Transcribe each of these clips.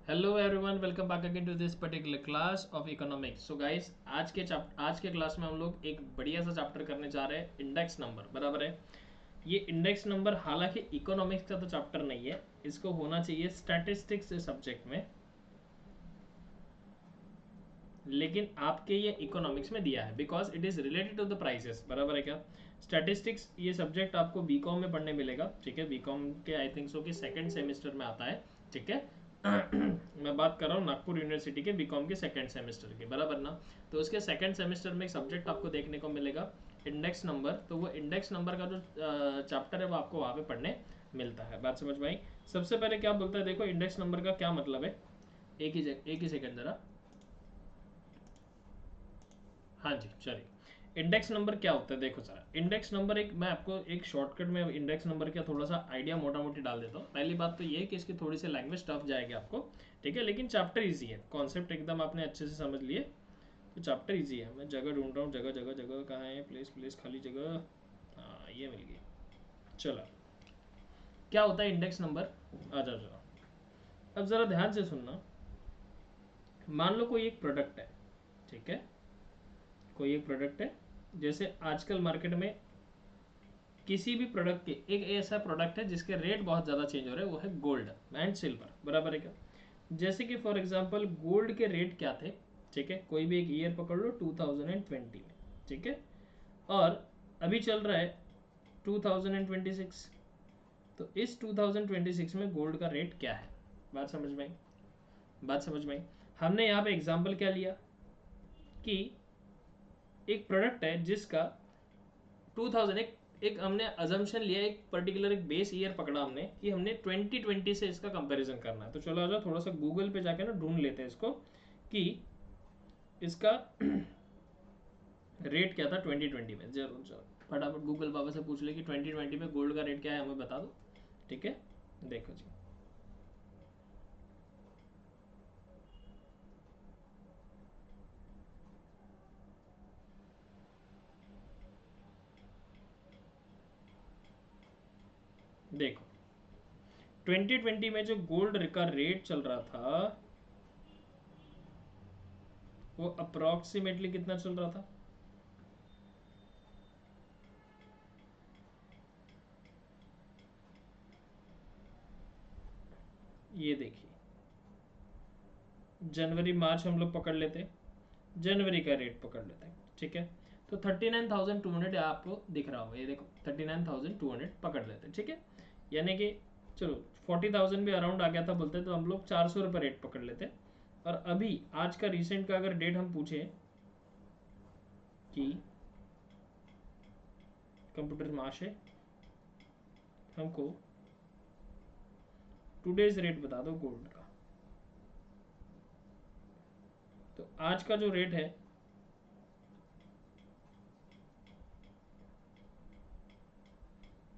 Hello everyone, welcome back again to this particular class of economics. So guys, आज के class में हम लोग एक बढ़िया सा चैप्टर करने जा रहे हैं, इंडेक्स नंबर। बराबर है। ये इंडेक्स नंबर हालांकि इकोनॉमिक्स का तो चैप्टर नहीं है, इसको होना चाहिए स्टैटिस्टिक्स सब्जेक्ट में, लेकिन आपके ये इकोनॉमिक्स में दिया है because it is related to the prices. बराबर है क्या? स्टैटिस्टिक्स ये सब्जेक्ट आपको बीकॉम में पढ़ने मिलेगा। ठीक है, बीकॉम के आई थिंक सो कि सेकंड सेमेस्टर में आता है। ठीक है। मैं बात कर रहा हूँ नागपुर यूनिवर्सिटी के बीकॉम के सेकंड सेमेस्टर की। बराबर ना? तो उसके सेकंड सेमेस्टर में एक सब्जेक्ट आपको देखने को मिलेगा, इंडेक्स नंबर। तो वो इंडेक्स नंबर का जो चैप्टर है वो आपको वहाँ पे पढ़ने मिलता है। बात समझ में आई? सबसे पहले क्या बोलता है, देखो इंडेक्स नंबर का क्या मतलब है। एक ही सेकंड जरा। हाँ जी, चलिए। इंडेक्स नंबर क्या होता है देखो सर। इंडेक्स नंबर एक, मैं आपको एक शॉर्टकट में इंडेक्स नंबर का थोड़ा सा आइडिया मोटा मोटी डाल देता हूँ। पहली बात तो ये है कि इसकी थोड़ी सी लैंग्वेज टफ जाएगी आपको। ठीक है, लेकिन चैप्टर इजी है, कॉन्सेप्ट एकदम आपने अच्छे से समझ लिए तो चैप्टर इजी है। मैं जगह ढूंढ रहा हूँ, जगह जगह जगह कहाँ है, प्लेस प्लेस खाली जगह। हाँ, ये मिल गई। चलो, क्या होता है इंडेक्स नंबर, आ जाओ जरा। अब ज़रा ध्यान से सुनना। मान लो कोई एक प्रोडक्ट है। ठीक है, कोई एक प्रोडक्ट है। जैसे आजकल मार्केट में किसी भी प्रोडक्ट के, एक ऐसा प्रोडक्ट है जिसके रेट बहुत ज़्यादा चेंज हो रहे हैं, वो है गोल्ड एंड सिल्वर। बराबर है क्या? जैसे कि फॉर एग्जांपल गोल्ड के रेट क्या थे। ठीक है, कोई भी एक ईयर पकड़ लो 2020 में। ठीक है, और अभी चल रहा है 2026। तो इस 2026 में गोल्ड का रेट क्या है? बात समझ में आई? बात समझ में आई? हमने यहाँ पे एग्जाम्पल क्या लिया कि एक प्रोडक्ट है जिसका 2000, एक हमने अजम्पशन लिया, एक पर्टिकुलर एक बेस ईयर पकड़ा हमने कि हमने 2020 से इसका कंपैरिजन करना है। तो चलो आ जाओ, थोड़ा सा गूगल पे जाके ना ढूंढ लेते हैं इसको कि इसका रेट क्या था 2020 में। जरूर जरूर फटाफट गूगल बाबा से पूछ ले कि 2020 में गोल्ड का रेट क्या है, हमें बता दो। ठीक है, देखो जी। देखो 2020 में जो गोल्ड का रेट चल रहा था वो अप्रोक्सीमेटली कितना चल रहा था? ये देखिए, जनवरी मार्च हम लोग पकड़ लेते, जनवरी का रेट पकड़ लेते हैं। ठीक है, तो 39,200 आपको दिख रहा होगा, ये देखो 39,200 पकड़ लेते हैं। ठीक है, यानी कि चलो 40,000 भी अराउंड आ गया था बोलते, तो हम लोग 400 रुपये रेट पकड़ लेते। और अभी आज का रिसेंट का अगर डेट हम पूछे कि कंप्यूटर माश है, हमको टूडेज रेट बता दो गोल्ड का। तो आज का जो रेट है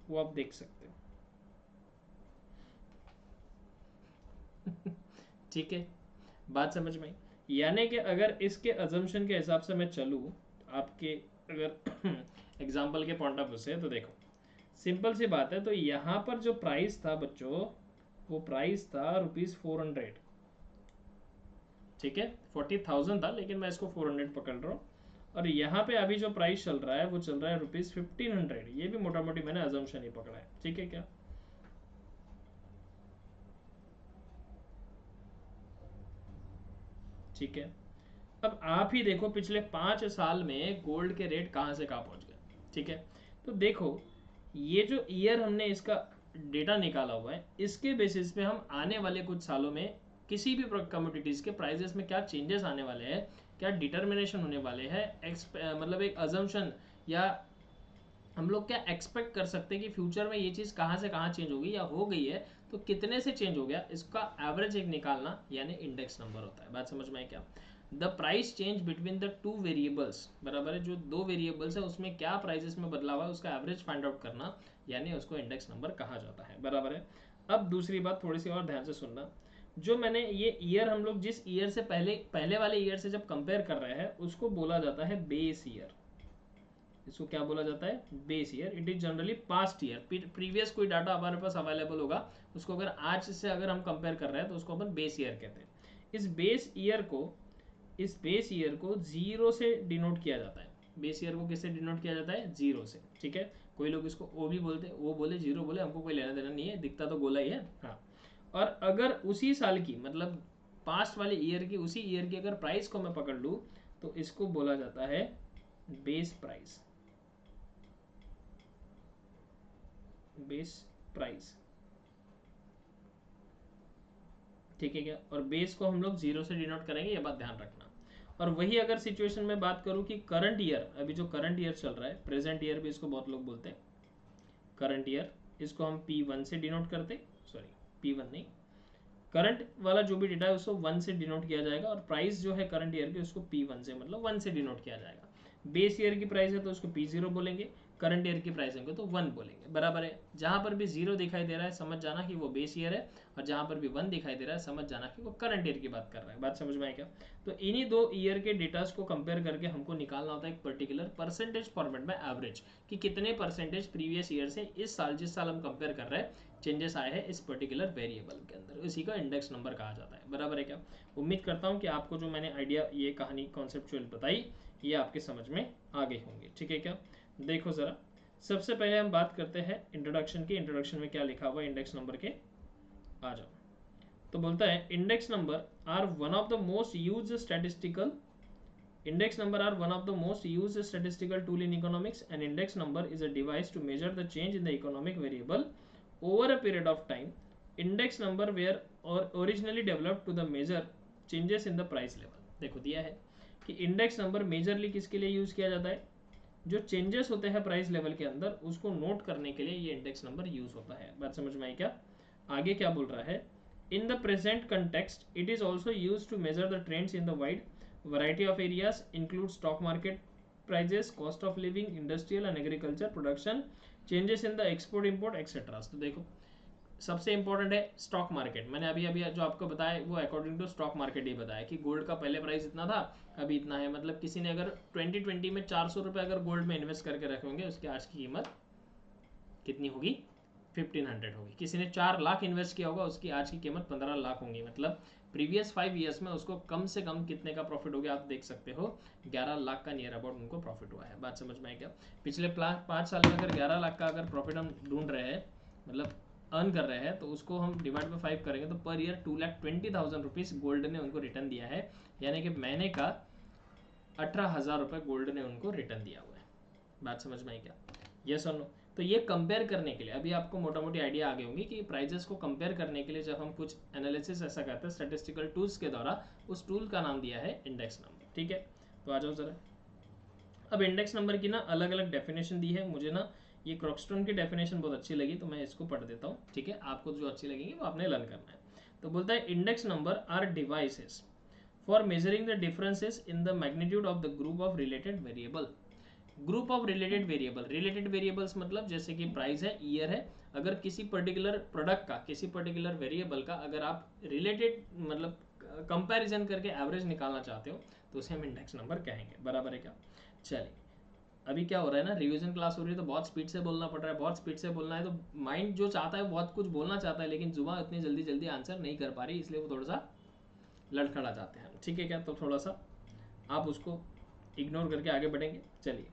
वो आप देख सकते हो। ठीक है, बात समझ में आई? यानी कि अगर इसके अजम्पशन के हिसाब से मैं चलूँ, आपके अगर एग्जाम्पल के पॉइंट ऑफ व्यू से, तो देखो सिंपल सी बात है। तो यहाँ पर जो प्राइस था बच्चों, वो प्राइस था ₹400। ठीक है, 40,000 था लेकिन मैं इसको 400 पकड़ रहा हूँ। और यहाँ पे अभी जो प्राइस चल रहा है वो चल रहा है ₹1500। ये भी मोटा मोटी मैंने अजम्पशन ही पकड़ा है। ठीक है क्या? ठीक है, अब आप ही देखो पिछले 5 साल में गोल्ड के रेट कहाँ से कहाँ पहुँच गए। ठीक है, तो देखो ये जो ईयर हमने इसका डेटा निकाला हुआ है, इसके बेसिस पे हम आने वाले कुछ सालों में किसी भी कमोडिटीज़ के प्राइजेस में क्या चेंजेस आने वाले हैं, क्या डिटर्मिनेशन होने वाले हैं, मतलब एक अजम्पशन, या हम लोग क्या एक्सपेक्ट कर सकते हैं कि फ्यूचर में ये चीज़ कहाँ से कहाँ चेंज होगी या हो गई है, तो कितने से चेंज हो गया, इसका एवरेज एक निकालना यानी इंडेक्स नंबर होता है। बात समझ में आई क्या? The price change between the two variables. बराबर है, जो दो वेरिएबल्स है उसमें क्या प्राइसेस में बदलाव है उसका एवरेज फाइंड आउट करना, यानी उसको इंडेक्स नंबर कहा जाता है। बराबर है। अब दूसरी बात थोड़ी सी और ध्यान से सुनना। जो मैंने ये ईयर, हम लोग जिस ईयर से पहले पहले वाले ईयर से जब कंपेयर कर रहे हैं उसको बोला जाता है बेस ईयर। इसको क्या बोला जाता है, base year. It is generally past year, previous कोई डाटा हमारे पास अवेलेबल होगा उसको अगर आज से अगर हम कंपेयर कर रहे हैं तो उसको अपन बेस ईयर कहते हैं। इस बेस ईयर को जीरो से डिनोट किया जाता है। बेस ईयर को किससे डिनोट किया जाता है, जीरो से, ठीक है। कोई लोग इसको ओ भी बोलते हैं, वो बोले जीरो बोले, हमको कोई लेना देना नहीं है, दिखता तो गोला ही है, हाँ। और अगर उसी साल की मतलब पास्ट वाले ईयर की, उसी ईयर की अगर प्राइस को मैं पकड़ लूँ तो इसको बोला जाता है बेस प्राइस, बेस प्राइस, ठीक है क्या। और बेस को हम लोग जीरो से डिनोट करेंगे, ये बात ध्यान रखना। और वही अगर सिचुएशन में बात करूं कि करंट ईयर, अभी जो करंट ईयर चल रहा है, प्रेजेंट ईयर भी इसको बहुत लोग बोलते हैं, करंट ईयर, इसको हम P1 से डिनोट करते, सॉरी P1 नहीं, करंट वाला जो भी डेटा है उसको 1 से डिनोट किया जाएगा, और प्राइस जो है करंट ईयर की उसको P1 से मतलब 1 से डिनोट किया जाएगा। बेस ईयर की प्राइस है तो उसको P0 बोलेंगे, करंट ईयर की प्राइस है तो 1 बोलेंगे, बराबर है। जहां पर भी 0 दिखाई दे रहा है समझ जाना कि वो बेस ईयर है, और जहां पर भी 1 दिखाई दे रहा है समझ जाना कि वो करंट ईयर की बात कर रहा है। बात समझ में आई क्या। तो इन्हीं दो ईयर के डेटास को कंपेयर करके हमको निकालना होता है एक पर्टिकुलर परसेंटेज फॉर्मेट में एवरेज, कि कितने परसेंटेज प्रीवियस ईयर से इस साल, जिस साल हम कंपेयर कर रहे हैं, चेंजेस आए हैं इस पर्टिकुलर वेरिएबल के अंदर। इसी का इंडेक्स नंबर कहा जाता है, बराबर है क्या। उम्मीद करता हूँ कि आपको जो मैंने आइडिया, ये कहानी कॉन्सेप्चुअल बताई, ये आपके समझ में आ गई होंगी, ठीक है क्या। देखो जरा, सबसे पहले हम बात करते हैं इंट्रोडक्शन की। इंट्रोडक्शन में क्या लिखा हुआ है इंडेक्स नंबर के, आ जाओ। तो बोलता है index number are one of the most used statistical Index number are one of the most used statistical tool in economics. An index number is a device to measure the change in the economic variable over a period of time. Index number were originally developed to the measure changes in the price level. देखो दिया है कि index number majorly किसके लिए use किया जाता है, जो चेंजेस होते हैं प्राइस लेवल के अंदर उसको नोट करने के लिए ये इंडेक्स नंबर यूज होता है। बात समझ में आई क्या। आगे क्या बोल रहा है, in the present context it is also use to measure the trends in the wide variety of areas, include stock market prices, cost of living, industrial and agriculture production, changes in the export import etc. तो देखो सबसे important है stock market. मैंने अभी अभी जो आपको बताया वो अकॉर्डिंग टू स्टॉक मार्केट ही बताया कि गोल्ड का पहले प्राइस इतना था, अभी इतना है। मतलब किसी ने अगर 2020 में 400 रुपये अगर गोल्ड में इन्वेस्ट करके रखे होंगे, उसकी आज की कीमत कितनी होगी, 1500 होगी। किसी ने 4 लाख इन्वेस्ट किया होगा, उसकी आज की कीमत 15 लाख होंगी। मतलब प्रीवियस 5 ईयर्स में उसको कम से कम कितने का प्रॉफिट हो गया, आप देख सकते हो 11 लाख का नियर अबाउट उनको प्रॉफिट हुआ है। बात समझ में आई क्या। पिछले 5 साल में अगर 11 लाख का अगर प्रॉफिट हम ढूंढ रहे हैं, मतलब अर्न कर रहे हैं, तो उसको हम डिवाइड बाई 5 करेंगे तो पर ईयर 2,20,000 रुपीज़ गोल्ड ने उनको रिटर्न दिया है, यानी कि महीने का 18,000 रुपये गोल्ड ने उनको रिटर्न दिया हुआ है। बात समझ में आई क्या, यस और नो। तो ये कंपेयर करने के लिए अभी आपको मोटा मोटी आइडिया आ गई होंगी कि प्राइजेस को कंपेयर करने के लिए जब हम कुछ एनालिसिस ऐसा करते हैं स्टैटिस्टिकल टूल्स के द्वारा, उस टूल का नाम दिया है इंडेक्स नंबर, ठीक है। तो आ जाओ जरा, अब इंडेक्स नंबर की ना अलग अलग डेफिनेशन दी है। मुझे ना ये क्रॉक्सटोन की डेफिनेशन बहुत अच्छी लगी तो मैं इसको पढ़ देता हूँ, ठीक है। आपको जो अच्छी लगेगी वो आपने लर्न करना है। तो बोलता है index number are devices for measuring the differences in the magnitude of the group of related variable. Group of related variable, related variables मतलब जैसे कि प्राइस है, ईयर है, अगर किसी पर्टिकुलर प्रोडक्ट का, किसी पर्टिकुलर वेरिएबल का अगर आप रिलेटेड मतलब कंपैरिजन करके एवरेज निकालना चाहते हो तो उसे हम इंडेक्स नंबर कहेंगे, बराबर है क्या। चलिए, अभी क्या हो रहा है ना, रिवीजन क्लास हो रही है तो बहुत स्पीड से बोलना पड़ रहा है। बहुत स्पीड से बोलना है तो माइंड जो चाहता है बहुत कुछ बोलना चाहता है, लेकिन जुबान इतनी जल्दी जल्दी आंसर नहीं कर पा रही, इसलिए वो थोड़ा सा लड़खड़ा जाते हैं, ठीक है क्या। तो थोड़ा सा आप उसको इग्नोर करके आगे बढ़ेंगे। चलिए,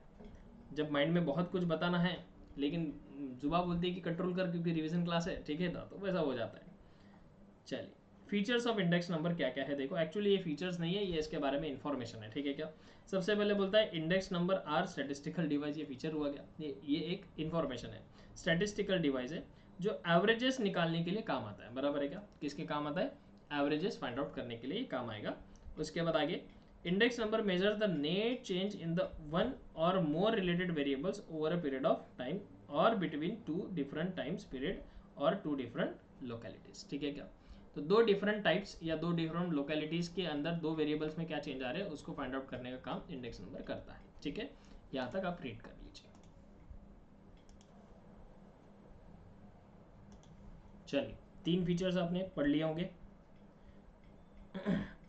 जब माइंड में बहुत कुछ बताना है लेकिन जुबा बोलती है कि कंट्रोल कर क्योंकि रिवीजन क्लास है, ठीक है ना, तो वैसा हो जाता है। चलिए, फीचर्स ऑफ इंडेक्स नंबर क्या क्या है देखो। एक्चुअली ये फीचर्स नहीं है, ये इसके बारे में इंफॉर्मेशन है, ठीक है क्या। सबसे पहले बोलता है index number are statistical device, ये फीचर हुआ गया, ये एक इंफॉर्मेशन है। स्टैटिस्टिकल डिवाइस है जो एवरेजेस निकालने के लिए काम आता है, बराबर है क्या। किसके काम आता है, एवरेजेस फाइंड आउट करने के लिए काम आएगा। उसके बाद आगे, index number measure the net change in the one or more related variables over a period of time और बिटवीन 2 डिफरेंट टाइम्स पीरियड और 2 डिफरेंट लोकेलिटीज, ठीक है क्या। तो 2 डिफरेंट टाइप्स या 2 डिफरेंट लोकेलिटीज के अंदर 2 वेरिएबल्स में क्या चेंज आ रहे हैं उसको फाइंड आउट करने का काम इंडेक्स नंबर करता है, ठीक है। यहाँ तक आप रीड कर लीजिए। चलिए, 3 फीचर्स आपने पढ़ लिए होंगे।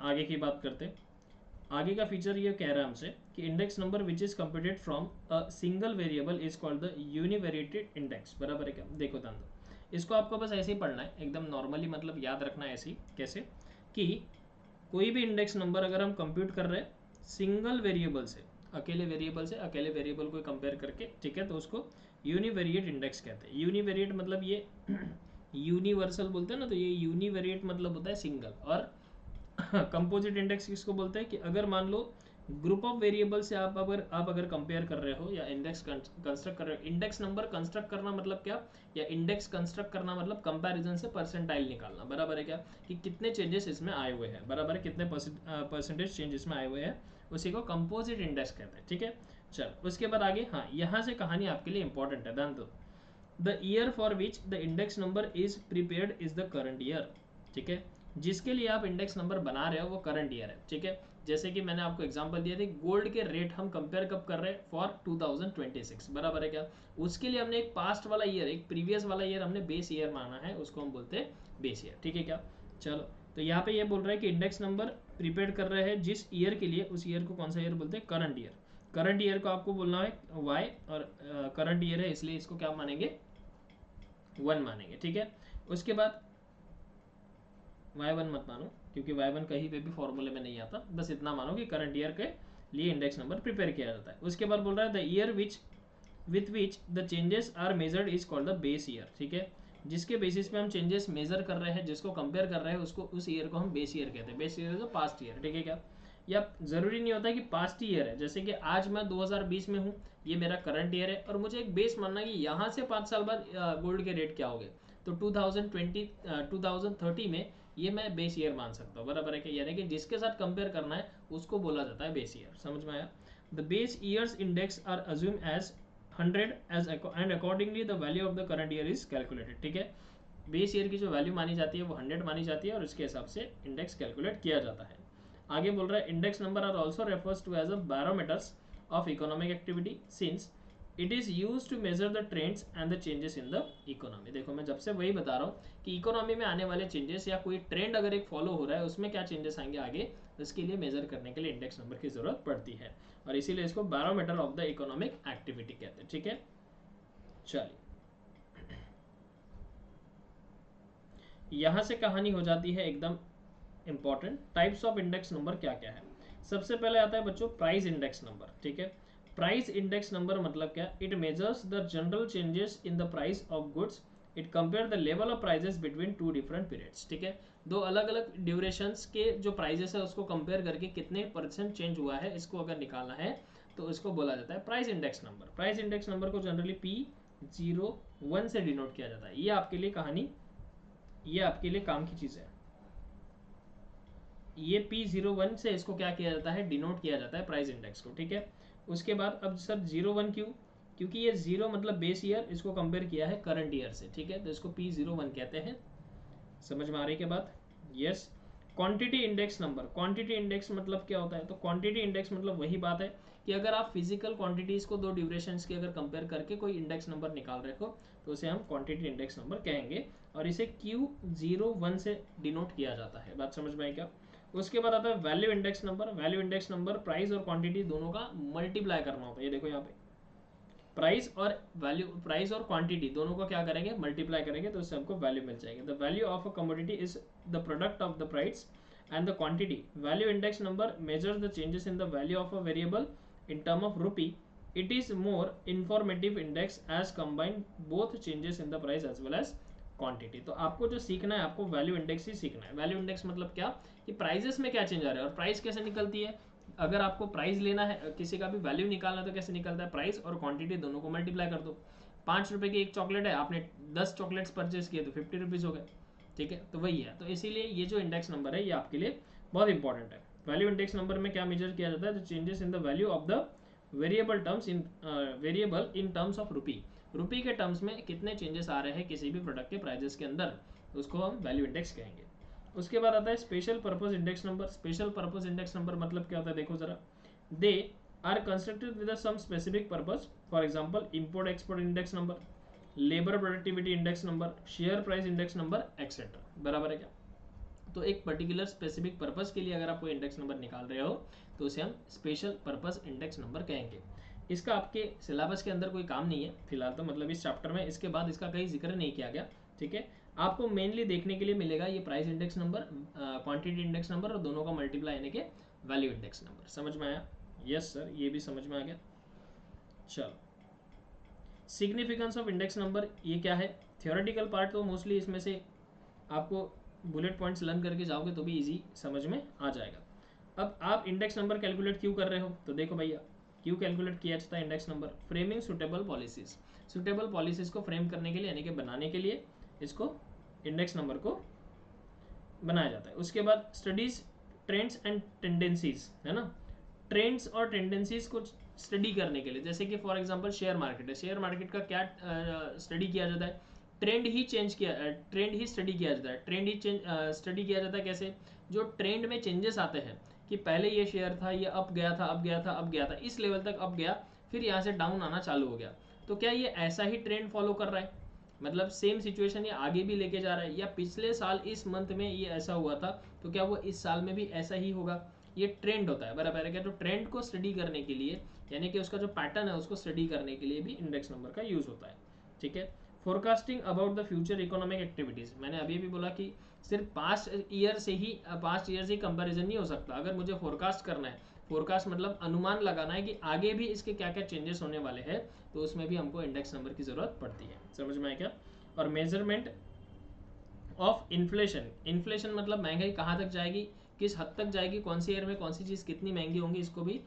आगे की बात करते, आगे का फीचर ये कह रहा है हमसे कि index number which is computed from a single variable is called the univariate index. बराबर है क्या? देखो ध्यान दो, इसको आपको बस ऐसे ही पढ़ना है एकदम नॉर्मली, मतलब याद रखना है ऐसे ही। कैसे कि कोई भी इंडेक्स नंबर अगर हम कंप्यूट कर रहे हैं सिंगल वेरिएबल से, अकेले वेरिएबल से, अकेले वेरिएबल को कंपेयर करके, ठीक है, तो उसको यूनिवेरिएट इंडेक्स कहते हैं। यूनिवेरिएट मतलब ये यूनिवर्सल बोलते हैं ना, तो ये यूनिवेरिएट मतलब होता है सिंगल। और कंपोजिट इंडेक्स किसको बोलते हैं कि अगर मान लो ग्रुप ऑफ वेरिएबल से आप अगर कंपेयर कर रहे हो या इंडेक्स कंस्ट्रक्ट कर रहे हो। इंडेक्स नंबर कंस्ट्रक्ट करना मतलब क्या, या इंडेक्स कंस्ट्रक्ट करना मतलब कंपैरिजन से परसेंटाइल निकालना। बराबर है क्या? कि कितने चेंजेस इसमें आए हुए हैं, बराबर है, कितने परसेंटेज चेंज इसमें आए हुए हैं, उसी को कंपोजिट इंडेक्स कहते हैं। ठीक है, चल उसके बाद आगे, हाँ यहाँ से कहानी आपके लिए इंपॉर्टेंट है, ध्यान दो। The year for which the index number is prepared is the current year. ठीक है, जिसके लिए आप इंडेक्स नंबर बना रहे हो वो करंट ईयर है। ठीक है, जैसे कि मैंने आपको एग्जांपल दिया था, गोल्ड के रेट हम कंपेयर कब कर रहे हैं, फॉर 2026। बराबर है क्या? उसके लिए हमने एक पास्ट वाला ईयर, एक प्रीवियस वाला ईयर हमने बेस ईयर माना है, उसको हम बोलते हैं बेस ईयर। ठीक है क्या? चलो, तो यहाँ पे ये बोल रहा है कि इंडेक्स नंबर प्रिपेयर कर रहे हैं जिस ईयर के लिए, उस ईयर को कौन सा ईयर बोलते हैं, करंट ईयर। करंट ईयर को आपको बोलना है वाई, और करंट ईयर है इसलिए इसको क्या मानेंगे, 1 मानेंगे। ठीक है, उसके बाद y1 मत मानो, क्योंकि y1 कहीं पे भी फॉर्मूले में नहीं आता। बस इतना मानो कि करंट ईयर के लिए इंडेक्स नंबर प्रिपेयर किया जाता है। उसके बाद बोल रहा है the year which with which the changes are measured is called the base year. ठीक है, जिसके बेसिस पे हम चेंजेस मेजर कर रहे हैं, जिसको कंपेयर कर रहे हैं, उसको, उस ईयर को हम बेस ईयर कहते हैं। Base year is past year. ठीक है क्या? या जरूरी नहीं होता कि पास्ट ईयर है, जैसे कि आज मैं 2020 में हूँ, ये मेरा करंट ईयर है, और मुझे एक बेस मानना कि यहाँ से 5 साल बाद गोल्ड के रेट क्या हो गए, तो 2030 में ये मैं बेस ईयर मान सकता हूँ। बराबर है क्या? यानी कि जिसके साथ कंपेयर करना है उसको बोला जाता है बेस ईयर। समझ में आया? The base years index are assume as 100 as and accordingly the value of the current year is calculated. ठीक है, बेस ईयर की जो वैल्यू मानी जाती है वो 100 मानी जाती है, और उसके हिसाब से इंडेक्स कैलकुलेट किया जाता है। आगे बोल रहा है index number are also refers to as a barometers of economic activity since it is use to measure the trends and the changes in the economy. देखो मैं जब से वही बता रहा हूँ कि इकोनॉमी में आने वाले चेंजेस या कोई ट्रेंड अगर एक फॉलो हो रहा है, उसमें क्या चेंजेस आएंगे आगे, इसके लिए मेजर करने के लिए इंडेक्स नंबर की जरूरत पड़ती है, और इसीलिए इसको barometer of the economic activity कहते हैं। ठीक है, चलिए यहां से कहानी हो जाती है एकदम important. Types of index number क्या क्या है? सबसे पहले आता है बच्चों प्राइस इंडेक्स नंबर। ठीक है, प्राइस इंडेक्स नंबर मतलब क्या, it measures the general changes in the price of goods. It compare the level of prices between two different periods. ठीक है, दो अलग अलग ड्यूरेशंस के जो प्राइजेस है उसको कंपेयर करके कितने परसेंट चेंज हुआ है, इसको अगर निकालना है तो इसको बोला जाता है price index number. Price index number को जनरली P01 से डिनोट किया जाता है। ये आपके लिए कहानी, ये आपके लिए काम की चीज है। ये P01 से इसको क्या किया जाता है, डिनोट किया जाता है प्राइस इंडेक्स को। ठीक है, उसके बाद अब सर 01 क्यों, क्योंकि ये 0 मतलब बेस ईयर, इसको कंपेयर किया है करंट ईयर से। ठीक है, तो इसको P01 कहते हैं। समझ में आ रही के बात? Yes. Quantity index number, quantity index मतलब क्या होता है, तो क्वांटिटी इंडेक्स मतलब वही बात है कि अगर आप फिजिकल क्वांटिटीज को दो ड्यूरेशंस की अगर कंपेयर करके कोई इंडेक्स नंबर निकाल रहे हो तो उसे हम क्वांटिटी इंडेक्स नंबर कहेंगे, और इसे Q01 से डिनोट किया जाता है। बात समझ में आई क्या? उसके बाद आता है value index number. Value index number price और क्वांटिटी दोनों का मल्टीप्लाई करना होता है। ये देखो यहाँ पे प्राइस और वैल्यू, प्राइस और क्वांटिटी दोनों को क्या करेंगे, मल्टीप्लाई करेंगे, तो उससे हमको वैल्यू मिल जाएगी। The value of a commodity is the product of the price and the quantity. Value index number measures the changes in the value of a variable in term of rupee. It is more informative index as combine both changes in the price as well as quantity. तो आपको जो सीखना है, आपको value index ही सीखना है। Value index मतलब क्या, कि प्राइजेस में क्या चेंज आ रहा है, और प्राइस कैसे निकलती है। अगर आपको प्राइस लेना है, किसी का भी वैल्यू निकालना है, तो कैसे निकलता है, प्राइस और क्वांटिटी दोनों को मल्टीप्लाई कर दो। 5 रुपए की एक चॉकलेट है, आपने 10 चॉकलेट्स परचेज किए तो 50 रुपीज़ हो गए। ठीक है, तो वही है। तो इसीलिए ये जो इंडेक्स नंबर है ये आपके लिए बहुत इंपॉर्टेंट है। वैल्यू इंडेक्स नंबर में क्या मेजर किया जाता है, तो changes in the value of the variable terms in variable in terms of rupee. Rupee के टर्म्स में कितने चेंजेस आ रहे हैं किसी भी प्रोडक्ट के प्राइजेस के अंदर, उसको हम वैल्यू इंडेक्स कहेंगे। उसके बाद आता है special purpose index number. Special purpose index number मतलब क्या होता है, देखो जरा, they are constructed with some specific purpose. For example import export index number, labour productivity index number, share price index number etcetera. बराबर है क्या? तो एक पर्टिकुलर स्पेसिफिक पर्पस के लिए अगर आप कोई इंडेक्स नंबर निकाल रहे हो तो उसे हम स्पेशल पर्पस इंडेक्स नंबर कहेंगे। इसका आपके सिलेबस के अंदर कोई काम नहीं है फिलहाल तो, मतलब इस चैप्टर में इसके बाद इसका कहीं जिक्र नहीं किया गया, ठीक है। आपको मेनली देखने के लिए मिलेगा ये price index number, quantity index number और दोनों का मल्टीप्लाई यानी कि वैल्यू इंडेक्स नंबर। समझ में आया? यस सर, ये भी समझ में आ गया। चलो, सिग्निफिकेंस ऑफ इंडेक्स नंबर ये क्या है? थियोरेटिकल पार्ट तो मोस्टली इसमें से आपको बुलेट पॉइंट्स लर्न करके जाओगे तो भी इजी समझ में आ जाएगा। अब आप इंडेक्स नंबर कैलकुलेट क्यों कर रहे हो? तो देखो भैया, क्यों कैलकुलेट किया जाता है index number? Framing suitable policies, suitable policies को फ्रेम करने के लिए यानी कि बनाने के लिए इसको इंडेक्स नंबर को बनाया जाता है। उसके बाद स्टडीज ट्रेंड्स एंड टेंडेंसीज, है ना, ट्रेंड्स और टेंडेंसीज को स्टडी करने के लिए, जैसे कि फॉर एग्जांपल शेयर मार्केट है, शेयर मार्केट का क्या स्टडी किया जाता है? ट्रेंड ही चेंज किया, ट्रेंड ही स्टडी किया जाता है। ट्रेंड ही स्टडी किया जाता है कैसे? जो ट्रेंड में चेंजेस आते हैं कि पहले ये शेयर था, ये अप गया था, अब गया था, अब गया था, इस लेवल तक अप गया, फिर यहाँ से डाउन आना चालू हो गया, तो क्या ये ऐसा ही ट्रेंड फॉलो कर रहा है? मतलब सेम सिचुएशन ये आगे भी लेके जा रहा है, या पिछले साल इस मंथ में ये ऐसा हुआ था तो क्या वो इस साल में भी ऐसा ही होगा? ये ट्रेंड होता है, बराबर है क्या? तो ट्रेंड को स्टडी करने के लिए यानी कि उसका जो पैटर्न है उसको स्टडी करने के लिए भी इंडेक्स नंबर का यूज होता है, ठीक है। Forecasting about the future economic activities, मैंने अभी भी बोला कि सिर्फ पास्ट ईयर से ही कंपैरिजन नहीं हो सकता। अगर मुझे फोरकास्ट करना है, फोरकास्ट मतलब अनुमान लगाना है कि आगे भी इसके क्या क्या चेंजेस होने वाले हैं, तो उसमें भी हमको इंडेक्स नंबर की जरूरत पड़ती है। समझ में आया क्या? और मेजरमेंट ऑफ इन्फ्लेशन, इन्फ्लेशन मतलब महंगाई कहाँ तक जाएगी, किस हद तक जाएगी, कौन सी ईयर में कौन सी चीज़ कितनी महंगी होंगी, इसको भी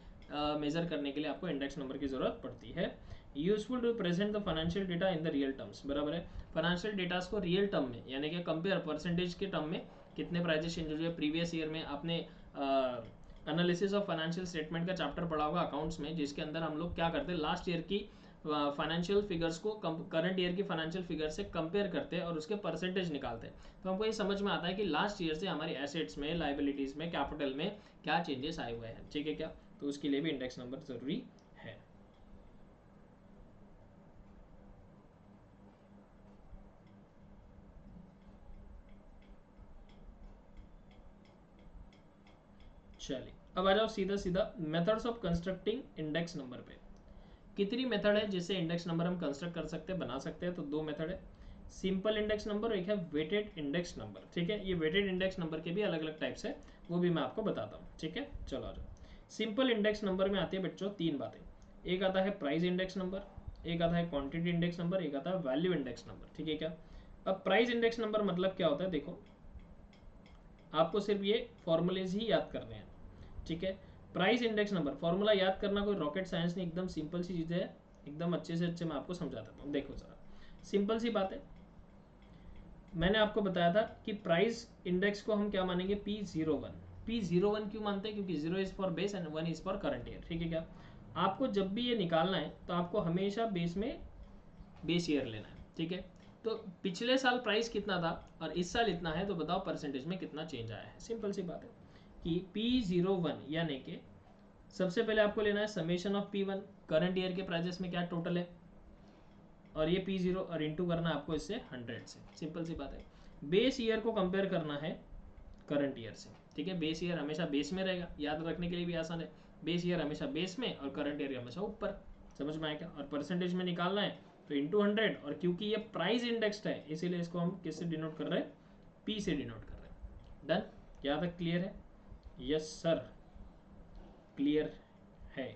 मेजर करने के लिए आपको इंडेक्स नंबर की जरूरत पड़ती है। Useful to present the financial data in the real terms, बराबर है। फाइनेंशियल डेटास को रियल टर्म में यानी कि कंपेयर परसेंटेज के टर्म में कितने प्राइजेस चेंज हुए। प्रीवियस ईयर में आपने एनालिसिस ऑफ फाइनेंशियल स्टेटमेंट का चैप्टर पढ़ा होगा अकाउंट्स में, जिसके अंदर हम लोग क्या करते हैं, लास्ट ईयर की फाइनेंशियल फिगर्स को करंट ईयर की फाइनेंशियल फिगर से कंपेयर करते हैं और उसके परसेंटेज निकालते हैं, तो हमको ये समझ में आता है कि लास्ट ईयर से हमारी एसेट्स में, लाइबिलिटीज में, कैपिटल में क्या चेंजेस आए हुए हैं, ठीक है क्या? तो उसके लिए भी इंडेक्स नंबर जरूरी है। चलिए, अब आ जाओ सीधा सीधा methods of constructing index number पे। कितनी मेथड है जिससे इंडेक्स नंबर हम कंस्ट्रक्ट कर सकते हैं, बना सकते हैं? तो दो मेथड है, सिंपल इंडेक्स नंबर और एक है वेटेड इंडेक्स नंबर, ठीक है। ये वेटेड इंडेक्स नंबर के भी अलग अलग टाइप्स है, वो भी मैं आपको बताता हूँ, ठीक है। चलो आ जाओ। सिंपल इंडेक्स नंबर में आती है बच्चों तीन बातें, एक आता है प्राइस इंडेक्स नंबर, एक आता है क्वांटिटी इंडेक्स नंबर, एक आता है वैल्यू इंडेक्स नंबर, ठीक है क्या। अब प्राइस इंडेक्स नंबर मतलब क्या होता है, देखो आपको सिर्फ ये फॉर्मूलेज ही याद करने हैं, ठीक है। प्राइस इंडेक्स नंबर फॉर्मूला याद करना कोई रॉकेट साइंस नहीं, एकदम सिंपल सी चीज़ है, एकदम अच्छे से अच्छे मैं आपको समझा देता हूँ। देखो जरा, सिंपल सी बात है, मैंने आपको बताया था कि प्राइस इंडेक्स को हम क्या मानेंगे, P01। P01 क्यों मानते हैं? क्योंकि 0 is for base and 1 is for current year, ठीक है क्या। आपको जब भी ये निकालना है तो आपको हमेशा बेस में बेस ईयर लेना है, ठीक है। तो पिछले साल प्राइस कितना था और इस साल इतना है, तो बताओ परसेंटेज में कितना चेंज आया है। सिंपल सी बात है कि P01 यानी कि सबसे पहले आपको लेना है summation of P1, current year के प्राइजेस में क्या टोटल है, और ये P0 और इंटू करना है आपको इससे 100 से। सिंपल सी बात है, बेस ईयर को कंपेयर करना है करंट ईयर से, ठीक है। बेस ईयर हमेशा बेस में रहेगा, याद रखने के लिए भी आसान है, बेस ईयर हमेशा बेस में और करंट ईयर हमेशा ऊपर। समझ में आएगा? और परसेंटेज में निकालना है तो इंटू 100, और क्योंकि ये प्राइस इंडेक्स्ड है इसीलिए इसको हम किससे डिनोट कर रहे हैं, P से डिनोट कर रहे हैं। डन? यहाँ तक क्लियर है? यस सर, क्लियर है,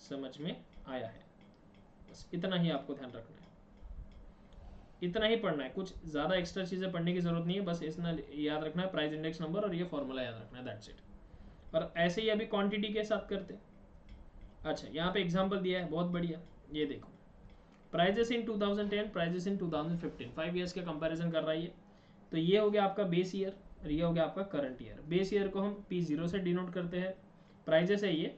समझ में आया है। बस इतना ही आपको ध्यान रखना है, इतना ही पढ़ना है, कुछ ज़्यादा एक्स्ट्रा चीज़ें पढ़ने की जरूरत नहीं है, बस इतना याद रखना है, प्राइस इंडेक्स नंबर और ये फॉर्मूला याद रखना है, दैट्स इट। और ऐसे ही अभी क्वांटिटी के साथ करते हैं। अच्छा, यहाँ पे एग्जांपल दिया है, बहुत बढ़िया, ये देखो, प्राइजेस इन 2010, प्राइजेस इन 2015, 5 ईयर्स का कंपैरिजन कर रहा है ये। तो ये हो गया आपका बेस ईयर और ये हो गया आपका करंट ईयर। बेस ईयर को हम P0 से डिनोट करते हैं, प्राइजेस है ये,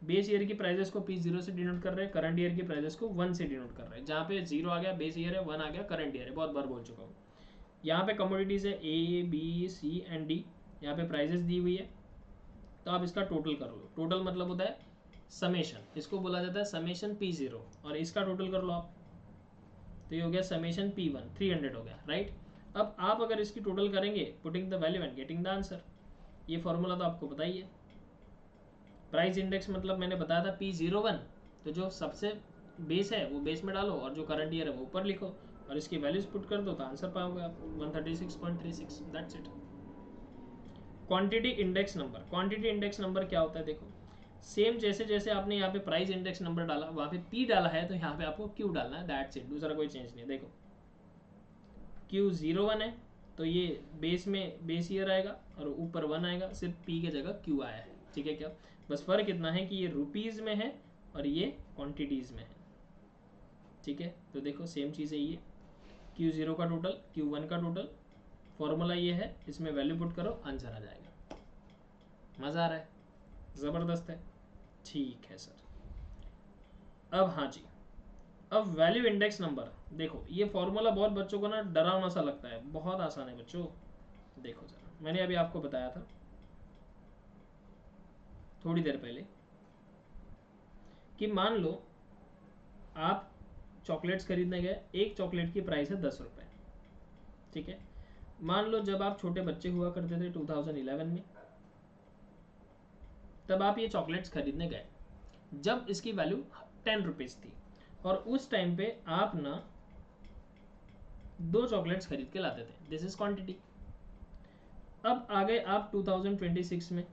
बेस ईयर की प्राइजेस को P0 से डिनोट कर रहे हैं, करंट ईयर की प्राइजेस को 1 से डिनोट कर रहे हैं। जहाँ पे 0 आ गया बेस ईयर है, 1 आ गया करंट ईयर है, बहुत बार बोल चुका हूँ। यहाँ पे कमोडिटीज है A, B, C and D, यहाँ पे प्राइजेस दी हुई है, तो आप इसका टोटल कर लो। टोटल मतलब होता है समेशन, इसको बोला जाता है समेशन P0, और इसका टोटल कर लो आप, तो ये हो गया समेशन P1, 300 हो गया, राइट। अब आप अगर इसकी टोटल करेंगे, putting the value and getting the answer, ये फॉर्मूला तो आपको पता ही है। प्राइस इंडेक्स मतलब मैंने बताया था P01, तो जो सबसे बेस है वो बेस में डालो और जो करंट ईयर है वो ऊपर लिखो और इसकी वैल्यूज पुट कर दो तो आंसर पाओगे आप 136.36। That's it. Quantity index number, quantity index number क्या होता है देखो, सेम जैसे जैसे आपने यहाँ पे प्राइस इंडेक्स नंबर डाला वहाँ पे P डाला है तो यहाँ पे आपको Q डालना है, दैट्स इट, दूसरा कोई चेंज नहीं है। देखो Q01 है तो ये बेस में बेस ईयर आएगा और ऊपर 1 आएगा, सिर्फ P की जगह Q आया है, ठीक है क्या। बस फर्क इतना है कि ये रुपीज़ में है और ये क्वांटिटीज़ में है, ठीक है। तो देखो सेम चीज़ है, ये Q0 का टोटल, Q1 का टोटल, फॉर्मूला ये है, इसमें वैल्यू पुट करो आंसर आ जाएगा। मज़ा आ रहा है, ज़बरदस्त है, ठीक है सर। अब हाँ जी, अब वैल्यू इंडेक्स नंबर देखो, ये फॉर्मूला बहुत बच्चों को ना डरावना सा लगता है, बहुत आसान है बच्चों। देखो जरा, मैंने अभी आपको बताया था थोड़ी देर पहले कि मान लो आप चॉकलेट्स खरीदने गए, एक चॉकलेट की प्राइस है 10 रुपये, ठीक है। मान लो जब आप छोटे बच्चे हुआ करते थे 2011 में, तब आप ये चॉकलेट्स खरीदने गए, जब इसकी वैल्यू 10 रुपीज़ थी और उस टाइम पे आप ना 2 चॉकलेट्स खरीद के लाते थे, दिस इज क्वांटिटी। अब आ गए आप 2026 में,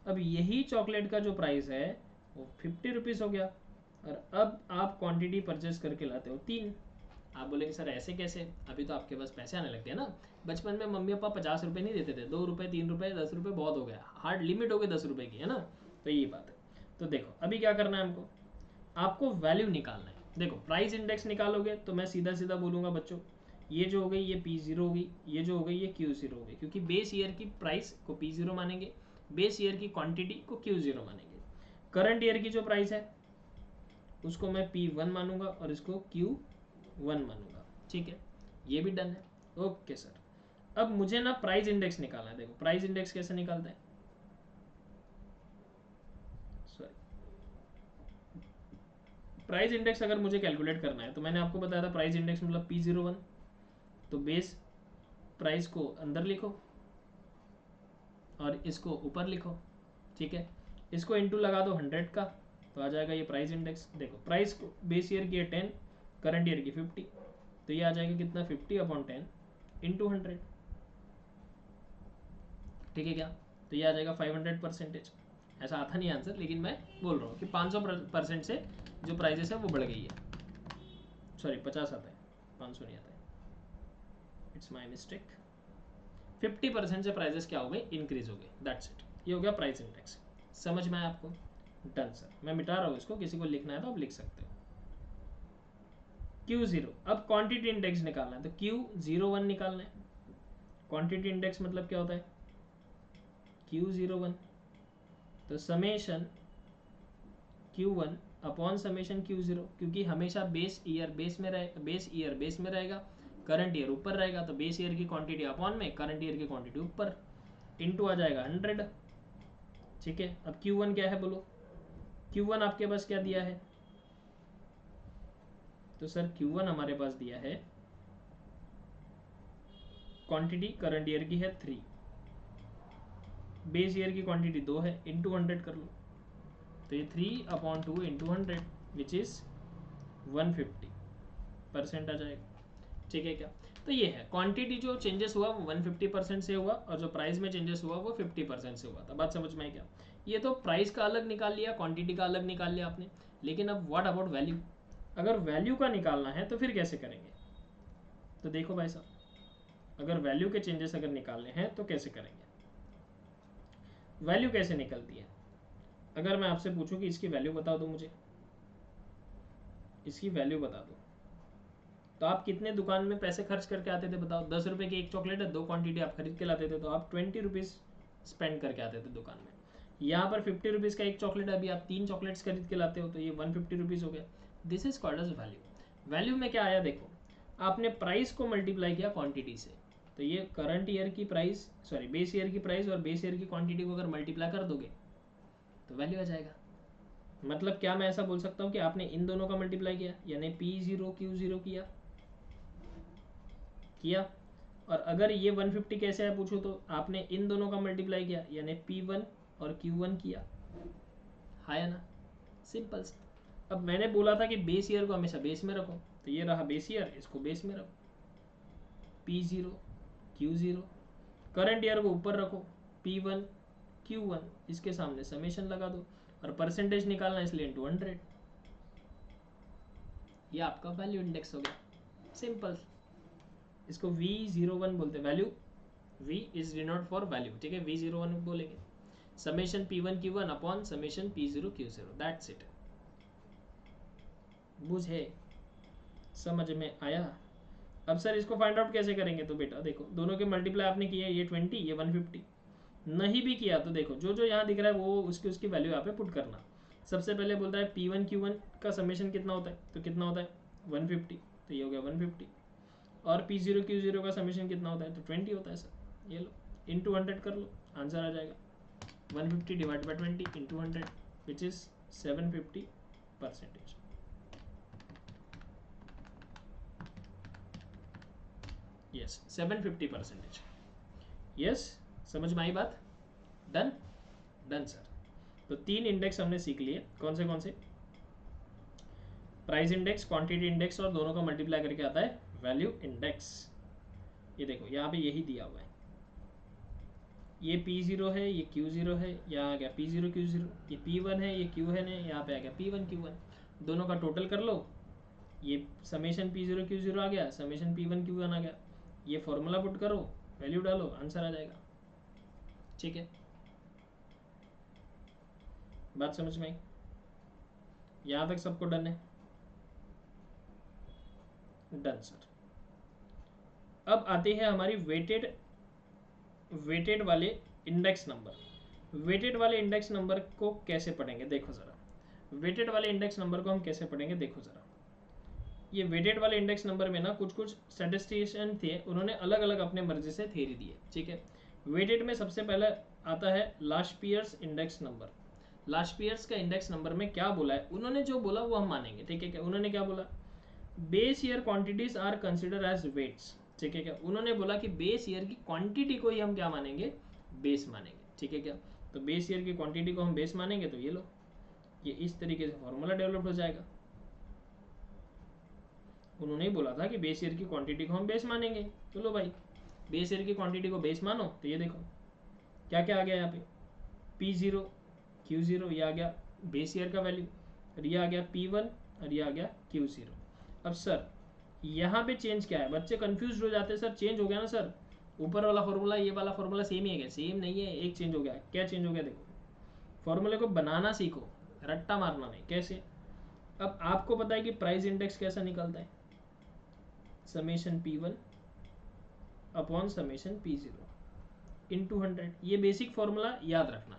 अब यही चॉकलेट का जो प्राइस है वो 50 रुपीज़ हो गया और अब आप क्वांटिटी परचेज करके लाते हो 3। आप बोलेंगे सर ऐसे कैसे, अभी तो आपके पास पैसे आने लगते हैं ना। बचपन में मम्मी पापा 50 रुपये नहीं देते थे, 2 रुपये 3 रुपये 10 रुपये बहुत हो गया, हार्ड लिमिट हो गई 10 रुपये की, है ना। तो ये बात है। तो देखो अभी क्या करना है हमको, आपको वैल्यू निकालना है। देखो प्राइस इंडेक्स निकालोगे तो मैं सीधा सीधा बोलूँगा बच्चों, ये जो हो गई ये P0 हो गई, ये जो हो गई ये Q0 हो गई, क्योंकि बेस ईयर की प्राइस को P0 मानेंगे, बेस ईयर की क्वांटिटी को Q0 मानेंगे। करंट ईयर की जो प्राइस है उसको मैं P1 मानूंगा और इसको Q1 मानूंगा, ठीक है। ये भी डन है, ओके सर। अब मुझे ना प्राइस इंडेक्स निकालना है। देखो प्राइस इंडेक्स कैसे निकालते हैं, सॉरी, प्राइस इंडेक्स अगर मुझे कैलकुलेट करना है तो मैंने आपको बताया था प्राइस इंडेक्स मतलब P01, तो बेस प्राइस को अंदर लिखो और इसको ऊपर लिखो, ठीक है। इसको इंटू लगा दो 100 का तो आ जाएगा ये प्राइस इंडेक्स। देखो प्राइस को बेस ईयर की है 10, करंट ईयर की 50, तो ये आ जाएगा कितना 50/10 इंटू 100, ठीक है क्या। तो ये आ जाएगा 500%। ऐसा आता नहीं आंसर, लेकिन मैं बोल रहा हूँ कि 500% से जो प्राइजेस है वो बढ़ गई है। सॉरी 50 आता है, 500 नहीं आता है, इट्स माई मिस्टेक। 50% से प्राइजेस क्या हो गए, इंक्रीज हो गए, दैट्स इट। ये हो गया प्राइस इंडेक्स। समझ में आया आपको, डन सर। मैं मिटा रहा हूँ इसको, किसी को लिखना है तो आप लिख सकते हो। Q0, अब क्वांटिटी इंडेक्स निकालना है तो Q01 निकालना है। क्वांटिटी इंडेक्स मतलब क्या होता है, Q01, तो summation Q1 upon summation Q0, क्योंकि हमेशा बेस ईयर बेस में रहेगा, बेस ईयर बेस में रहेगा, करंट ईयर ऊपर रहेगा, तो बेस ईयर की क्वांटिटी अपॉन में करंट ईयर की क्वांटिटी ऊपर, इनटू आ जाएगा 100, ठीक है। अब Q1 क्या है बोलो, Q1 आपके पास क्या दिया है, तो सर Q1 हमारे पास दिया है क्वांटिटी करंट ईयर की है 3, बेस ईयर की क्वांटिटी 2 है, इंटू 100 कर लो, तो ये 3/2 इंटू 100 विच इज 150% आ जाएगा, ठीक है क्या। तो ये है क्वांटिटी, जो चेंजेस हुआ वो 150% से हुआ और जो प्राइस में चेंजेस हुआ वो 50% से हुआ था। बात समझ में आई क्या। ये तो प्राइस का अलग निकाल लिया, क्वांटिटी का अलग निकाल लिया आपने, लेकिन अब व्हाट अबाउट वैल्यू, अगर वैल्यू का निकालना है तो फिर कैसे करेंगे। तो देखो भाई साहब, अगर वैल्यू के चेंजेस अगर निकालने हैं तो कैसे करेंगे। वैल्यू कैसे निकलती है, अगर मैं आपसे पूछूं कि इसकी वैल्यू बता दो मुझे, इसकी वैल्यू बता दो, तो आप कितने दुकान में पैसे खर्च करके आते थे बताओ। 10 रुपए की एक चॉकलेट है, 2 क्वांटिटी आप खरीद के लाते थे तो आप 20 रुपीज़ स्पेंड करके आते थे दुकान में। यहाँ पर 50 रुपीज़ का एक चॉकलेट है, अभी आप 3 चॉकलेट्स खरीद के लाते हो तो ये 150 रुपीज़ हो गया। This is called as value. Value में क्या आया देखो, आपने प्राइस को मल्टीप्लाई किया क्वांटिटी से, तो ये करंट ईयर की प्राइस, सॉरी बेस ईयर की प्राइस और बेस ईयर की क्वांटिटी को अगर मल्टीप्लाई कर दोगे तो वैल्यू आ जाएगा। मतलब क्या मैं ऐसा बोल सकता हूँ कि आपने इन दोनों का मल्टीप्लाई किया, यानी P0 Q0 किया, किया। और अगर ये 150 कैसे है पूछो तो आपने इन दोनों का मल्टीप्लाई किया, यानी P1 और Q1 किया, है ना, सिंपल सा। अब मैंने बोला था कि बेस ईयर को हमेशा बेस में रखो, तो ये रहा बेस ईयर, इसको बेस में रखो, P0 Q0। करंट ईयर को ऊपर रखो, P1 Q1, इसके सामने समेशन लगा दो, और परसेंटेज निकालना इसलिए इंटू 100, ये आपका वैल्यू इंडेक्स हो गया, सिंपल। इसको V01 बोलते हैं, value V is denote for value, ठीक है, V01 बोलेंगे, summation P1 Q1 upon summation P0 Q0, that's it. बुझे, समझ में आया? अब सर इसको फाइंड आउट कैसे करेंगे? तो बेटा देखो, दोनों के मल्टीप्लाई आपने किए, ये 20 ये 150, नहीं भी किया तो देखो जो जो यहाँ दिख रहा है वो उसकी वैल्यू यहाँ पे पुट करना। सबसे पहले बोलता है P1 Q1 का समेशन कितना होता है, तो कितना होता है 150, तो ये हो गया 150। और P0 Q0 का समेशन कितना होता है, तो 20 होता है सर, ये लो इंटू 100 कर लो, आंसर आ जाएगा 150 divide by 20 into 100 which is 750%। Yes 750%। Yes, समझ में आई बात? Done, done sir. तो 3 इंडेक्स हमने सीख लिए, कौन से? प्राइस इंडेक्स, क्वांटिटी इंडेक्स, और दोनों का मल्टीप्लाई करके आता है वैल्यू इंडेक्स। ये देखो यहाँ पे यही दिया हुआ है, ये P0 है, ये Q0 है, यहाँ आ गया P0 Q0, ये P1 है, ये Q1 है, यहाँ पे आ गया P1 Q1, दोनों का टोटल कर लो, ये समेशन P0 Q0 आ गया, समेशन P1 Q1 आ गया, ये फॉर्मूला पुट करो, वैल्यू डालो, आंसर आ जाएगा, ठीक है। बात समझ में आई? यहाँ तक सबको डन है? Done sir. अब आते हैं हमारी वेटेड वाले इंडेक्स नंबर। वेटेड वाले इंडेक्स नंबर को कैसे पढ़ेंगे देखो ज़रा, वेटेड वाले इंडेक्स नंबर को हम कैसे पढ़ेंगे देखो ज़रा। ये वेटेड वाले इंडेक्स नंबर में ना कुछ स्टैटिस्टिशियन थे, उन्होंने अलग अलग अपने मर्जी से थ्योरी दी है, ठीक है। वेटेड में सबसे पहले आता है लाशपियर्स इंडेक्स नंबर। लाशपियर्स का इंडेक्स नंबर में क्या बोला है, उन्होंने जो बोला वो हम मानेंगे, ठीक है क्या? उन्होंने क्या बोला, base year quantities are consider as weights, ठीक है क्या? उन्होंने बोला कि बेस ईयर की क्वांटिटी को ही हम क्या मानेंगे, बेस मानेंगे, ठीक है क्या? तो बेस ईयर की क्वांटिटी को हम बेस मानेंगे, तो ये लो, ये इस तरीके से फॉर्मूला डेवलप हो जाएगा। उन्होंने ही बोला था कि बेस ईयर की क्वांटिटी को हम बेस मानेंगे, तो लो भाई बेस ईयर की क्वांटिटी को बेस मानो, तो ये देखो क्या क्या आ गया यहाँ पे, P0 Q0, ये आ गया बेस ईयर का वैल्यू, और ये आ गया P1 और ये आ गया Q0। अब सर यहाँ पे चेंज क्या है, बच्चे कंफ्यूज हो जाते हैं, सर चेंज हो गया ना सर, ऊपर वाला फॉर्मूला ये वाला फॉर्मूला सेम ही है क्या? सेम नहीं है, एक चेंज हो गया। क्या चेंज हो गया? देखो फॉर्मूले को बनाना सीखो, रट्टा मारना नहीं। कैसे? अब आपको पता है कि प्राइस इंडेक्स कैसा निकलता है, summation P1 upon summation P0 into 100। ये बेसिक फॉर्मूला याद रखना,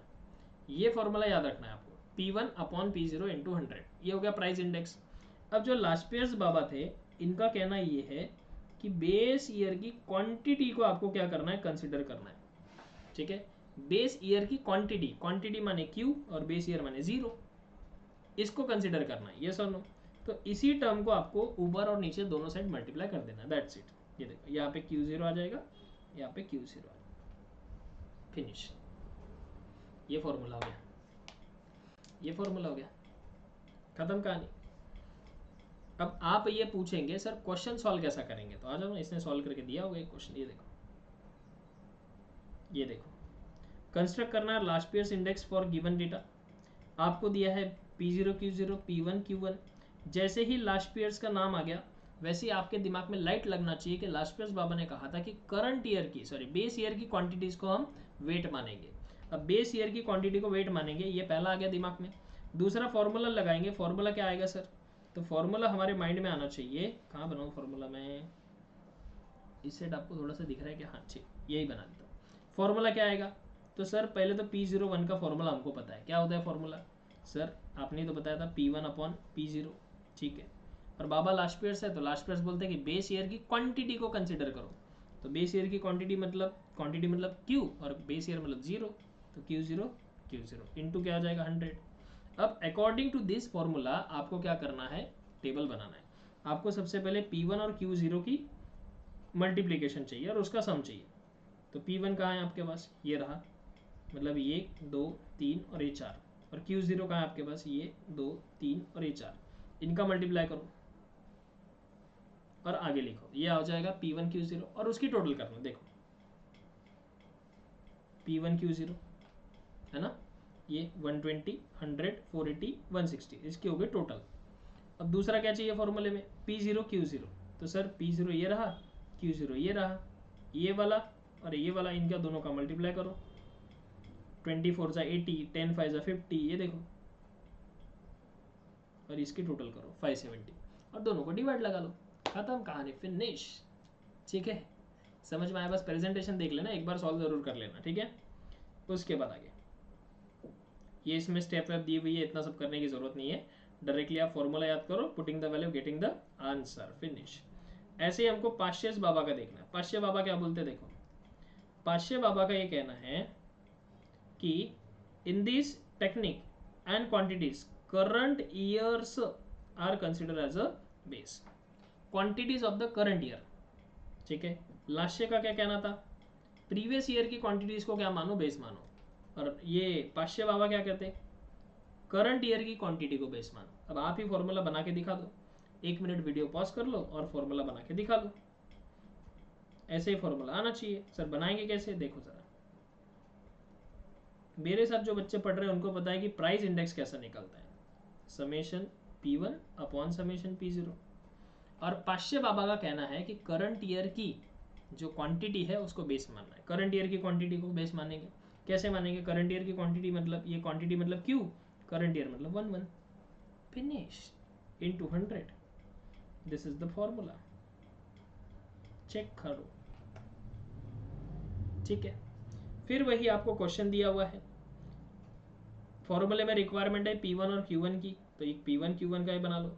ये फॉर्मूला याद रखना है आपको, P1 अपॉन P0 इंटू 100, ये हो गया प्राइस इंडेक्स। अब जो लाशपियर्स बाबा थे, इनका कहना ये है कि बेस ईयर की क्वांटिटी को आपको क्या करना है, कंसिडर करना है, ठीक है। बेस ईयर की क्वांटिटी, क्वांटिटी माने Q और बेस ईयर माने 0, इसको कंसिडर करना है, यस और नो? तो इसी टर्म को आपको ऊपर और नीचे दोनों साइड मल्टीप्लाई कर देना, दैट्स इट। ये देखो यहाँ पे Q0 आ जाएगा, यहाँ पे Q0 आ जाएगा, फिनिश। ये फॉर्मूला हो गया, ये फॉर्मूला हो गया, खत्म कहानी। अब आप ये पूछेंगे सर क्वेश्चन सॉल्व कैसा करेंगे, तो आ जाओ ना, इसने सॉल्व करके दिया होगा एक क्वेश्चन, ये देखो, ये देखो कंस्ट्रक्ट करना है Laspeyres index for given data. आपको दिया है P0 Q0 P1 Q1, जैसे ही लास्ट पीयर्स का नाम आ गया वैसे ही आपके दिमाग में लाइट लगना चाहिए कि लास्ट पीयर्स बाबा ने कहा था कि करंट ईयर की, सॉरी बेस ईयर की क्वांटिटीज को हम वेट मानेंगे। अब बेस ईयर की क्वांटिटी को वेट मानेंगे, ये पहला आ गया दिमाग में। दूसरा फॉर्मूला लगाएंगे, फॉर्मूला क्या आएगा सर, तो फॉर्मूला हमारे माइंड में आना चाहिए, कहाँ बनाऊँ फॉर्मूला में, इस सेट आपको थोड़ा सा दिख रहा है कि हाँ ठीक, यही बना देता हूँ। फॉर्मूला क्या आएगा, तो सर पहले तो P01 का फॉर्मूला हमको पता है, क्या होता है फॉर्मूला, सर आपने तो बताया था P1 अपॉन P0, ठीक है। और बाबा लास्ट पीयर्स है, तो लास्ट पीयर्स बोलते हैं कि बेस ईयर की क्वांटिटी को कंसिडर करो, तो बेस ईयर की क्वांटिटी मतलब Q और बेस ईयर मतलब 0, तो Q0 इंटू क्या आ जाएगा 100। अब अकॉर्डिंग टू दिस फॉर्मूला आपको क्या करना है, टेबल बनाना है। आपको सबसे पहले P1 और Q0 की मल्टीप्लीकेशन चाहिए और उसका सम चाहिए। तो P1 कहाँ है आपके पास, ये रहा, मतलब ये 2 3 और ये 4, और Q0 कहाँ है आपके पास, ये 2 3 और ये 4, इनका मल्टीप्लाई करो और आगे लिखो, ये आ जाएगा P1 Q0 और उसकी टोटल करना। देखो P1 Q0 है ना, ये 120 100 480 160 इसकी हो गई टोटल। अब दूसरा क्या चाहिए फॉर्मूले में, P0 Q0, तो सर P0 ये रहा, Q0 ये रहा, ये वाला और ये वाला, इनका दोनों का मल्टीप्लाई करो, 24 जा 80 10 5 जा 50, ये देखो, और इसकी टोटल करो 570 और दोनों को डिवाइड लगा लो, खत्म कहानी, फिनिश। ठीक है, समझ में आया, बस प्रेजेंटेशन देख लेना, एक बार सॉल्व जरूर कर लेना, ठीक है। उसके बाद आगे ये इसमें स्टेप वेप दी हुई है, इतना सब करने की जरूरत नहीं है, डायरेक्टली आप फॉर्मूला याद करो, putting the value getting the answer, finish. ऐसे ही हमको पाश्चेस बाबा का देखना है। पाश्चे बाबा क्या बोलते हैं, देखो पाश्चे बाबा का ये कहना है कि in this technique and quantities current years are consider as a base, quantities of the current year, ठीक है। लास्ट का क्या कहना था, प्रीवियस ईयर की क्वांटिटीज को क्या मानो, बेस मानो, और ये पाश्चे बाबा क्या कहते हैं, करंट ईयर की क्वांटिटी को बेस मानो। अब आप ही फॉर्मूला बना के दिखा दो, 1 मिनट वीडियो पॉज कर लो और फॉर्मूला बना के दिखा दो, ऐसे ही फॉर्मूला आना चाहिए। सर बनाएंगे कैसे, देखो जरा, मेरे साथ जो बच्चे पढ़ रहे हैं उनको पता है कि प्राइस इंडेक्स कैसा निकलता है, summation P1 upon summation P0। और पाश्चे बाबा का कहना है कि करंट ईयर की जो क्वांटिटी है उसको बेस मानना है। करंट ईयर की क्वांटिटी को बेस मानेंगे, कैसे मानेंगे, करंट ईयर की क्वांटिटी मतलब ये क्वांटिटी मतलब Q, करंट ईयर मतलब 1 finish into 100, this is the formula, check करो, ठीक है। फिर वही आपको क्वेश्चन दिया हुआ है, फॉर्मूले में रिक्वायरमेंट है P1 और Q1 की, तो एक P1 Q1 का ही बना लो।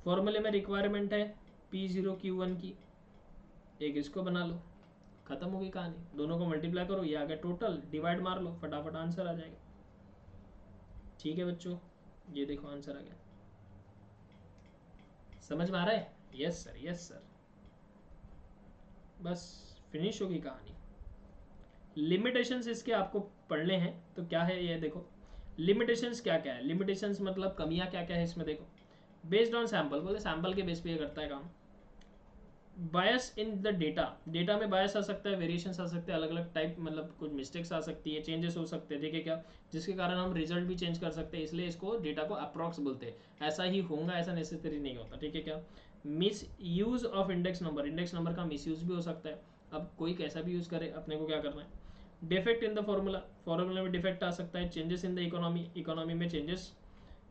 फॉर्मूले में रिक्वायरमेंट है P0 Q1 की, एक इसको बना लो, खत्म हो गई कहानी। दोनों को मल्टीप्लाई करो, ये आ गया टोटल, डिवाइड मार लो, फटाफट आंसर आ जाएगा। ठीक है बच्चों, ये देखो आंसर आ गया, समझ में आ रहा है, यस सर यस सर, बस फिनिश होगी कहानी। लिमिटेशंस इसके आपको पढ़ने हैं, तो क्या है ये देखो, लिमिटेशंस क्या क्या है, लिमिटेशंस मतलब कमियां क्या क्या है इसमें, देखो बेस्ड ऑन सैंपल, बोले सैंपल के बेस पे ये करता है काम। बायस इन द डेटा, डेटा में बायस आ सकता है, वेरिएशंस आ सकते हैं, अलग अलग टाइप, मतलब कुछ मिस्टेक्स आ सकती है, चेंजेस हो सकते हैं, ठीक है क्या, जिसके कारण हम रिजल्ट भी चेंज कर सकते हैं, इसलिए इसको डेटा को अप्रॉक्स बोलते हैं, ऐसा ही होगा ऐसा नेसेसरी नहीं होता, ठीक है क्या। Miss use of index number, index number का मिस यूज भी हो सकता है, अब कोई कैसा भी यूज करे, अपने को क्या करना है। Defect in the formula, formula में डिफेक्ट आ सकता है, changes in the economy, economy में चेंजेस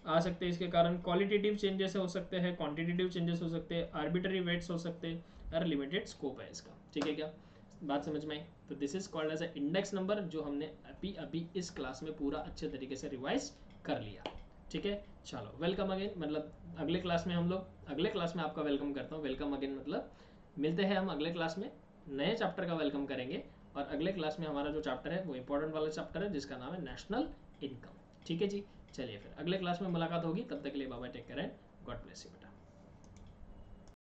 आ सकते हैं, इसके कारण क्वालिटेटिव चेंजेस हो सकते हैं, क्वांटिटेटिव चेंजेस हो सकते हैं, आर्बिट्ररी वेट्स हो सकते हैं, और लिमिटेड स्कोप है इसका, ठीक है क्या, बात समझ में आई। तो this is called as a index number, जो हमने अभी अभी इस क्लास में पूरा अच्छे तरीके से रिवाइज कर लिया, ठीक है। चलो वेलकम अगेन, मतलब अगले क्लास में हम लोग, अगले क्लास में आपका वेलकम करता हूँ, वेलकम अगेन मतलब मिलते हैं हम अगले क्लास में, नए चैप्टर का वेलकम करेंगे, और अगले क्लास में हमारा जो चैप्टर है वो इंपॉर्टेंट वाला चैप्टर है जिसका नाम है नेशनल इनकम, ठीक है जी। चलिए फिर अगले क्लास में मुलाकात होगी, तब तक के लिए bye bye, take care and God bless you बेटा।